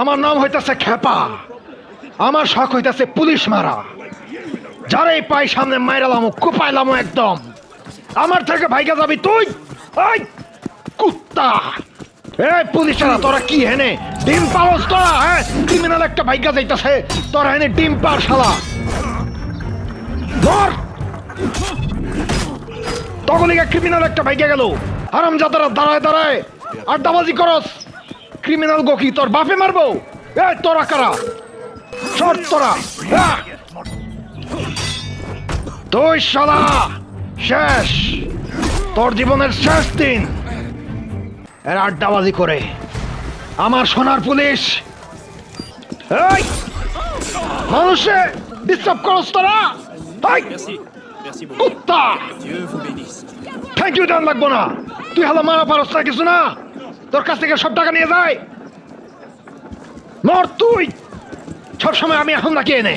আমার নাম হইতাছে খেপা। আমার শখ হইতাছে পুলিশ মারা। যারাই পাই সামনে মাইরালাম কুপাইলাম একদম। আমার থেকে ভাইগা যাবি তুই? এই কুত্তা! এই পুলিশেরা তোরা কি হেনে ডিম পারস তোরা? হ্যাঁ, ক্রিমিনাল একটা ভাইগা যাইতাছে, তোরা হেনে ডিম পার শালা। ধর তগলিগা ক্রিমিনাল একটা ভাইগা গেল। হারামজাদারা দাঁড়ায় দাঁড়ায় আড্ডাবাজি করস। ক্রিমিনাল গোকি তোর বাপে মারবো। এই তোরা কারা? শর্ট তোরা। তুই শালা শেষ, তোর জীবনের শেষ দিন এর আড্ডাবাজি করে। আমার সোনার পুলিশ, এই মানুষে ডিস্টার্ব করস তোরা। কুত্তা! থ্যাংক ইউ জান লাগবো না। তুই হলো মারা পারস না কিছু না, তোর কাছ থেকে সব টাকা নিয়ে যায়। মর তুই, সব সময় আমি এখন নাকি এনে